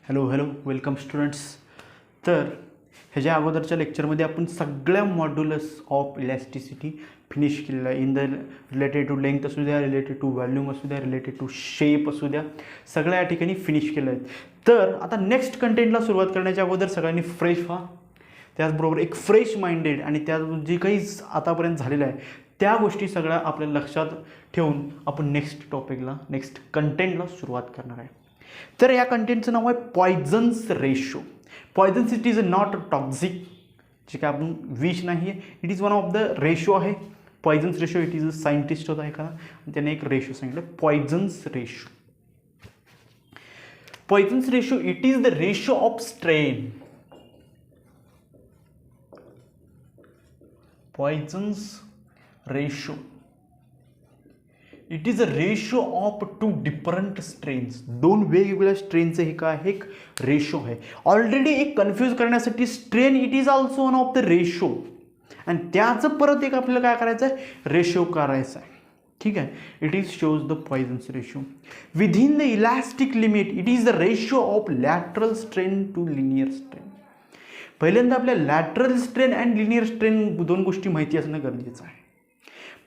Hello welcome students. तर ह्याच्या अगोदरच्या लेक्चरमध्ये आपण सगळ्या मॉड्युलस ऑफ इलॅस्टिसिटी फिनिश केलेलं आहे. In the related to length असू द्या, रिलेटेड टू व्हॉल्यूम असू द्या, रिलेटेड टू शेप असू द्या, सगळ्या या ठिकाणी फिनिश केलं आहे. तर आता नेक्स्ट कंटेंटला सुरुवात करण्याच्या अगोदर सगळ्यांनी फ्रेश व्हा. त्याचबरोबर एक फ्रेश माइंडेड आणि त्या जे काही आतापर्यंत झालेलं आहे त्या गोष्टी सगळ्या आपल्या लक्षात ठेवून आपण नेक्स्ट टॉपिकला, नेक्स्ट कंटेंटला सुरुवात करणार आहे. तर या कंटेंटचं नाव आहे Poisson's ratio. Poisson's it is not toxic, जे काय आपण विष नाही आहे, it is one of the ratio आहे. Poisson's ratio, it is a scientist होता एखादा, त्याने एक रेशो सांगितलं Poisson's ratio. Poisson's ratio it is the ratio of strain. Poisson's ratio it is a ratio of two different strains. दोन वेगवेगळ्या स्ट्रेनचे हे काय आहे, एक रेशो आहे. ऑलरेडी एक कन्फ्यूज करण्यासाठी strain it is also one of the ratio, आणि त्याचं परत एक आपल्याला काय करायचं आहे, रेशो करायचं आहे. ठीक आहे. It is shows the Poisson's ratio within the elastic limit. It is the ratio of lateral strain to linear strain. पहिल्यांदा आपल्या lateral strain and linear strain दोन गोष्टी माहिती असणं गरजेचं आहे.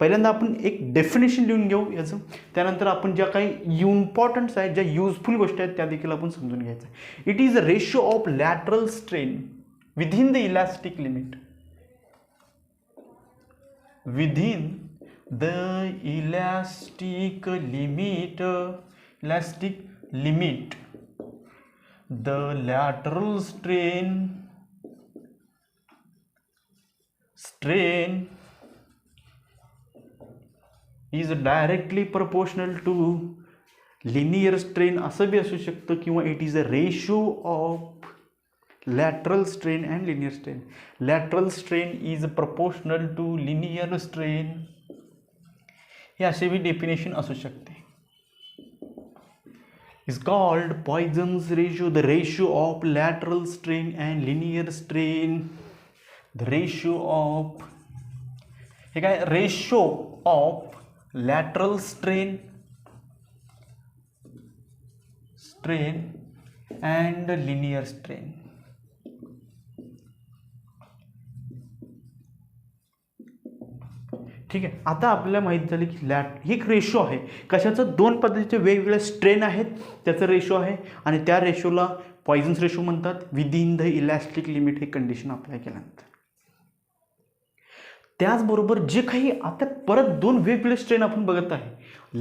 पहिल्यांदा आपण एक डेफिनेशन लिहून घेऊ याचं, त्यानंतर आपण ज्या काही इम्पॉर्टंट्स आहेत, ज्या युजफुल गोष्टी आहेत त्या देखील आपण समजून घ्यायचं आहे. It is a ratio of lateral strain within the elastic limit. Within the elastic limit, elastic limit, the lateral strain is directly proportional to linear strain असं बी असू शकतं, किंवा it is a ratio of lateral strain and linear strain. Lateral strain is proportional to linear strain, हे असे बी definition असू शकते. Is called Poisson's ratio, the ratio of lateral strain and linear strain. The ratio of, हे काय, ratio of lateral strain and linear strain. ठीक आहे. आता आपल्याला माहित झाले की ही एक रेशो आहे. कशाचं, दोन पद्धतीचे वेगवेगळे स्ट्रेन आहेत त्याचं रेशो आहे, आणि त्या रेशोला पॉयझन्स रेशो म्हणतात. विदिन द इलॅस्टिक लिमिट हे कंडिशन अप्लाय केल्यानंतर. त्याचबरोबर जे काही आता परत दोन वेगवेगळे स्ट्रेन आपण बघत आहे,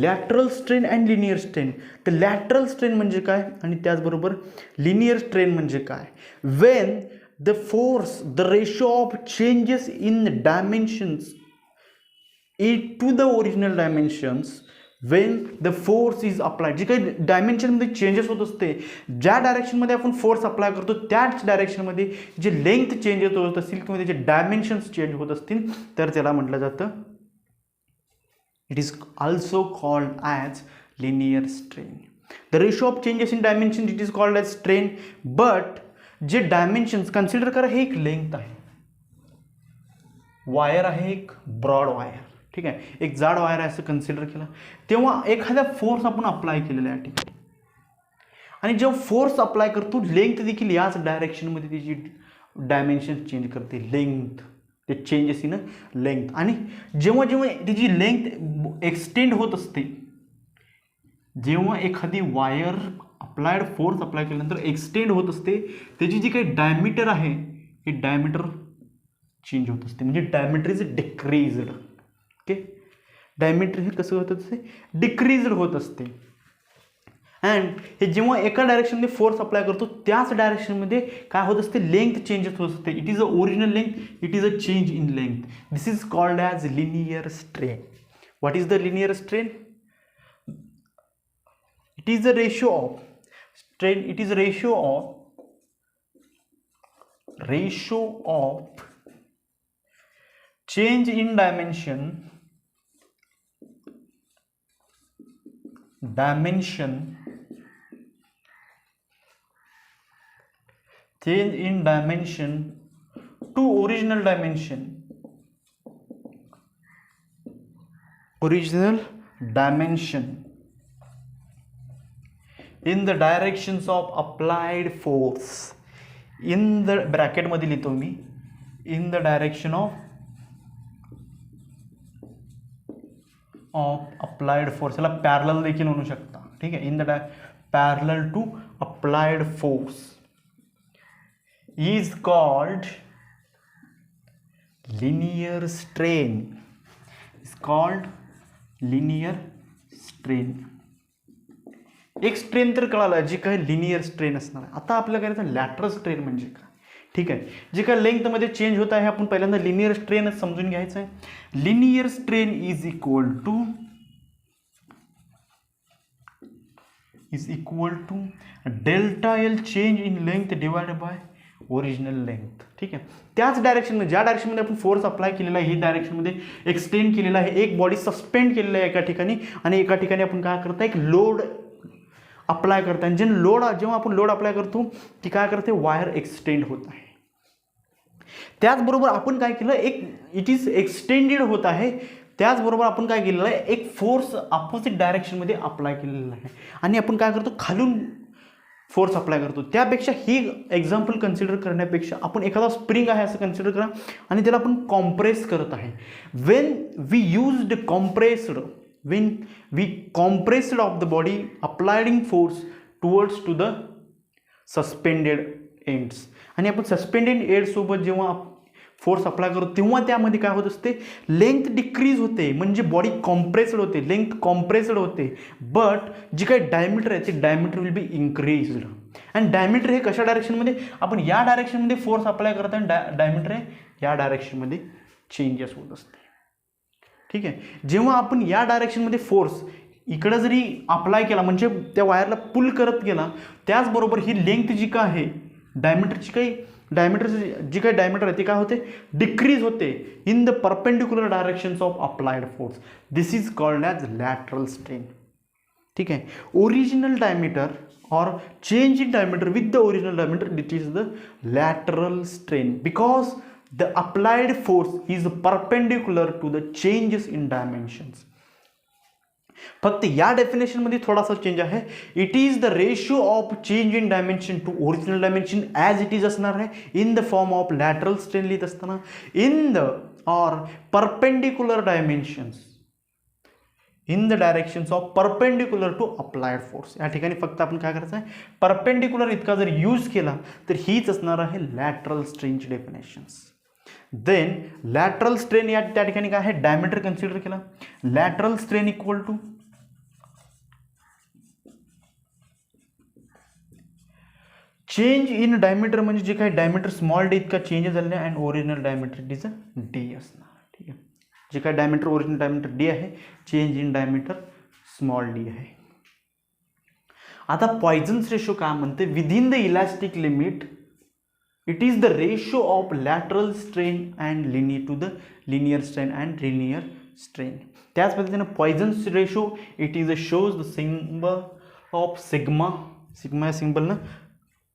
lateral strain and linear strain. तर लॅटरल स्ट्रेन म्हणजे काय, आणि त्याचबरोबर लिनियर स्ट्रेन म्हणजे काय. When the force, the ratio of changes in dimensions to the original dimensions, when the force is applied. जे काही डायमेन्शनमध्ये चेंजेस होत असते, ज्या डायरेक्शनमध्ये आपण फोर्स अप्लाय करतो त्याच डायरेक्शनमध्ये जे लेंथ चेंजेस होत असतील किंवा त्याचे डायमेन्शन्स चेंज होत असतील, तर त्याला म्हटलं जातं, it is also called as linear strain. The ratio of changes in dimension it is called as strain. But जे डायमेन्शन्स कन्सिडर करा, हे एक लेंथ आहे, वायर आहे, एक ब्रॉड वायर, ठीक आहे, एक जाड वायर आहे असं कन्सिडर केलं, तेव्हा एखाद्या फोर्स आपण अप्लाय केलेला आहे या ठिकाणी, आणि जेव्हा फोर्स अप्लाय करतो लेंथ देखील याच डायरेक्शनमध्ये त्याची डायमेन्शन चेंज करते, लेंथ, ते चेंजेस इन लेंथ. आणि जेव्हा जेव्हा त्याची लेंथ एक्सटेंड होत असते, जेव्हा एखादी वायर अप्लायड फोर्स अप्लाय केल्यानंतर एक्सटेंड होत असते, त्याची जी काही डायमीटर आहे हे डायमीटर चेंज होत असते, म्हणजे diameter is decreased. Okay, diameter हे कसं होत असते, डिक्रीज्ड होत असते. अँड हे जेव्हा एका डायरेक्शनमध्ये फोर्स अप्लाय करतो त्याच डायरेक्शनमध्ये काय होत असते, लेंथ चेंजेस होत असते. It is a original length, it is a change in length. This is called as linear strain. What is the linear strain? It is the ratio of strain, it is ratio of change in dimension change in dimension to original dimension in the directions of applied force, in the ब्रॅकेटमध्ये लिहितो मी, in the direction of applied force, याला parallel देखील म्हणू शकता, ठीक आहे. In the parallel to applied force is called linear strain, is called linear strain. एक स्ट्रेन तर कळालं जी काय लिनियर स्ट्रेन असणार आहे. आता आपल्याला करायचं लॅटरल स्ट्रेन म्हणजे काय, ठीक आहे. जे काय लेंथमध्ये चेंज होत आहे आपण पहिल्यांदा लिनियर स्ट्रेनच समजून घ्यायचं आहे. Linear strain is equal to delta l change in length divided by original length, ठीक आहे. त्याच डायरेक्शनमध्ये, ज्या डायरेक्शनमध्ये आपण फोर्स अप्लाय केलेला आहे, ही डायरेक्शनमध्ये एक्सटेंड केलेला आहे. एक बॉडी सस्पेंड केलेलं आहे एका ठिकाणी आणि एका ठिकाणी आपण काय करता, एक लोड अप्लाय करता. आणि जेव्हा आपण लोड अप्लाय करतो ती काय करते, वायर एक्सटेंड होत आहे. त्याचबरोबर आपण काय केलं, एक इट इज एक्सटेंडेड होत आहे. त्याचबरोबर आपण काय केलेलं आहे, एक फोर्स अपोजिट डायरेक्शनमध्ये अप्लाय केलेला आहे आणि आपण काय करतो, खालून फोर्स अप्लाय करतो. त्यापेक्षा ही एक्झाम्पल कन्सिडर करण्यापेक्षा आपण एखादा स्प्रिंग आहे असं कन्सिडर करा आणि त्याला आपण कॉम्प्रेस करत आहे. when we compressed of the body applying force towards to the suspended ends, आणि आपण सस्पेंडेड एंड सोबत जेव्हा फोर्स अप्लाय करतो तेव्हा त्यामध्ये काय होत असते, लेंथ डिक्रीज होते, म्हणजे बॉडी कॉम्प्रेस्ड होते, लेंथ कॉम्प्रेस्ड होते. बट जी काही डायमीटर आहे ते डायमीटर विल बी इन्क्रीज्ड. आणि डायमीटर हे कशा डायरेक्शनमध्ये, आपण या डायरेक्शनमध्ये फोर्स अप्लाय करत आहे, डायमीटर आहे या डायरेक्शनमध्ये चेंजेस होत असते, ठीक आहे. जेव्हा आपण या डायरेक्शनमध्ये फोर्स इकडं जरी अप्लाय केला म्हणजे त्या वायरला पुल करत गेला, त्याचबरोबर ही लेंथ जी काय आहे डायमीटरची जी काही डायमीटर आहे ते काय होते, डिक्रीज होते in the perpendicular directions of applied force. This is called as lateral strain, ठीक आहे. Original diameter or change in diameter with the original diameter, it is the lateral strain because the applied force is perpendicular to the changes in dimensions. फक्त या definition मध्ये थोडासा change आहे. It is the ratio of change in dimension to original dimension as it is असणार आहे in the form of lateral strain लिहित असताना in the or perpendicular dimensions in the directions of perpendicular to applied force. या ठिकाणी फक्त आपण काय करायचं आहे, परपेंडिक्युलर इतका जर यूज केला तर हीच असणार आहे लॅटरल स्ट्रेनची डेफिनेशन्स. देन लॅटरल स्ट्रेन या त्या ठिकाणी काय आहे, डायमीटर कन्सिडर केला. Lateral strain equal to change in diameter, म्हणजे जे काही डायमीटर स्मॉल डी इतका चेंज झालेला आहे, and original diameter it is a D असणार, ठीक आहे. जे काय डायमीटर ओरिजिनल डायमीटर डी आहे, change in diameter small D आहे. आता पॉइझन्स रेशो काय म्हणते, within the elastic limit it is the ratio of lateral strain and linear strain and linear strain. त्याच पद्धतीने Poisson's ratio it is a shows the symbol of sigma. Sigma या सिम्बलनं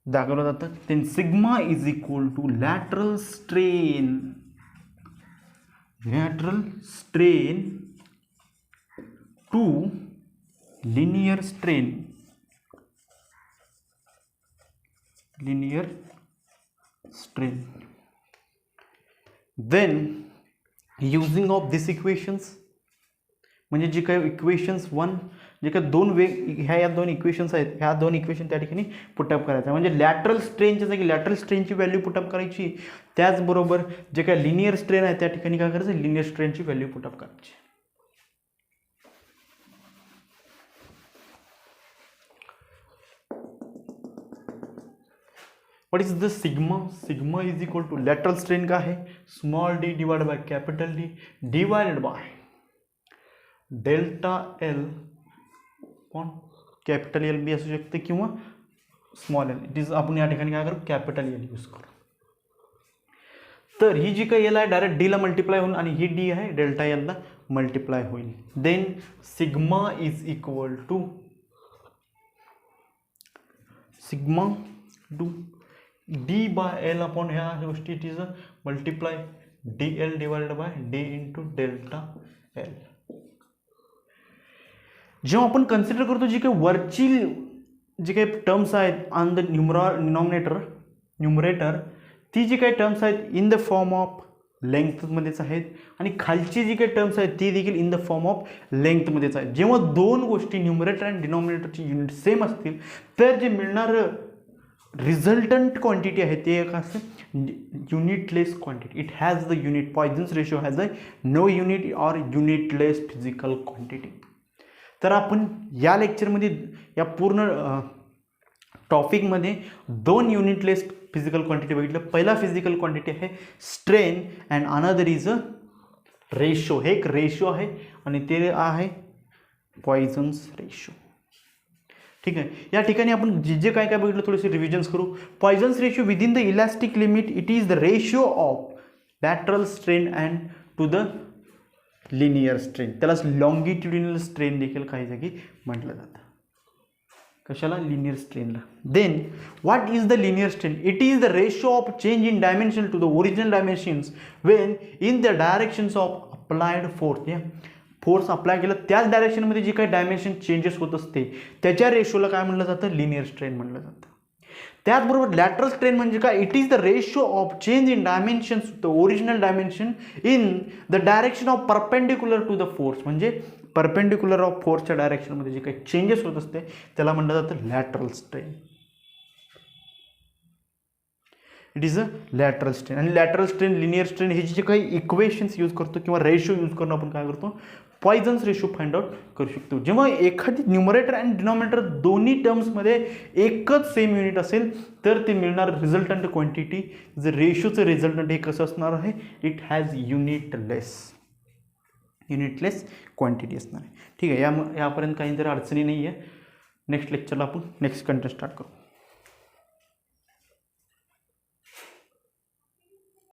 दाखवलं जातं. Then sigma is equal to lateral strain to linear strain then using of this equations, म्हणजे जे काही equations जे काही ह्या दोन इक्वेशन्स आहेत, ह्या दोन इक्वेशन त्या ठिकाणी पुटअप करायचं, म्हणजे लॅटरल स्ट्रेनच्या जागी लॅटरल स्ट्रेनची व्हॅल्यू पुटअप करायची. त्याचबरोबर जे काही लिनियर स्ट्रेन आहे त्या ठिकाणी काय करायचं, लिनियर स्ट्रेनची व्हॅल्यू पुटअप करायची. What is the sigma? Sigma is equal to lateral strain का आहे, small d divide by capital d divided by delta l पण कॅपिटल एल बी असू शकते किंवा स्मॉल एल. इट इज आपण या ठिकाणी काय करू, कॅपिटल एल यूज करू. तर ही जी काही एल आहे डायरेक्ट डीला मल्टिप्लाय होईल आणि ही डी आहे डेल्टा एलला मल्टिप्लाय होईल. Then sigma is equal to sigma to d by l upon ह्या गोष्टी it is a multiply d l divided by d into delta l. जेव्हा आपण कन्सिडर करतो जी काही वरची जे काही टर्म्स आहेत ऑन द न्युमरेटर ती जी काही टर्म्स आहेत इन द फॉर्म ऑफ लेंथमध्येच आहेत आणि खालची जी काही टर्म्स आहेत ती देखील इन द फॉर्म ऑफ लेंथमध्येच आहेत. जेव्हा दोन गोष्टी न्युमरेटर आणि डिनॉमिनेटरची युनिट सेम असतील तर जे मिळणारं रिझल्टंट क्वांटिटी आहे ते एक असं unitless quantity. It has the unit. Poisson's ratio has a no unit or unitless physical quantity. तर आपण या लेक्चरमध्ये या पूर्ण टॉपिकमध्ये दोन युनिटलेस फिजिकल क्वांटिटी बघितलं. पहिला फिजिकल क्वांटिटी आहे strain and another is a ratio. हे एक रेशो आहे आणि ते आहे पॉयझन्स रेशो. ठीक आहे. या ठिकाणी आपण जे जे काय काय बघितलं थोडेसे रिव्हिजन्स करू. Poisson's ratio within the elastic limit it is the ratio of lateral strain and to the linear strain. त्यालाच लॉंगिट्युडिनल स्ट्रेन देखील काही जागी म्हटलं जातं. कशाला? लिनियर स्ट्रेनला. Then what is the linear strain? It is the ratio of change in dimension to the original dimensions when in the directions of applied force. या force apply केला त्याच डायरेक्शनमध्ये जे काही डायमेन्शन चेंजेस होत असते त्याच्या रेशोला काय म्हटलं जातं? लिनियर स्ट्रेन म्हटलं जातं. त्याचबरोबर लॅटरल स्ट्रेन म्हणजे काय? It is the ratio of change in dimensions the original dimension in the direction of perpendicular to the force. म्हणजे परपेंडिक्युलर ऑफ फोर्सच्या डायरेक्शनमध्ये जे काही चेंजेस होत असते त्याला म्हटलं जातं lateral strain. It is a lateral strain. आणि लॅटरल स्ट्रेन, लिनियर स्ट्रेन हे जे काही इक्वेशन्स यूज करतो किंवा रेशो यूज करून आपण काय करतो? पॉयझन्स रेशो फाइंड आउट करू शकतो. जेव्हा एखादी न्युमरेटर आणि डिनॉमिनेटर दोन्ही टर्म्समध्ये एकच सेम युनिट असेल तर ते मिळणार रिझल्टंट क्वांटिटी. जर रेशोचं रिझल्टंट हे कसं असणार आहे? इट हॅज युनिटलेस क्वांटिटी असणार आहे. ठीक आहे. यापर्यंत काही जर अडचणी नाही आहे. नेक्स्ट लेक्चरला आपण नेक्स्ट कंटेंट स्टार्ट करू.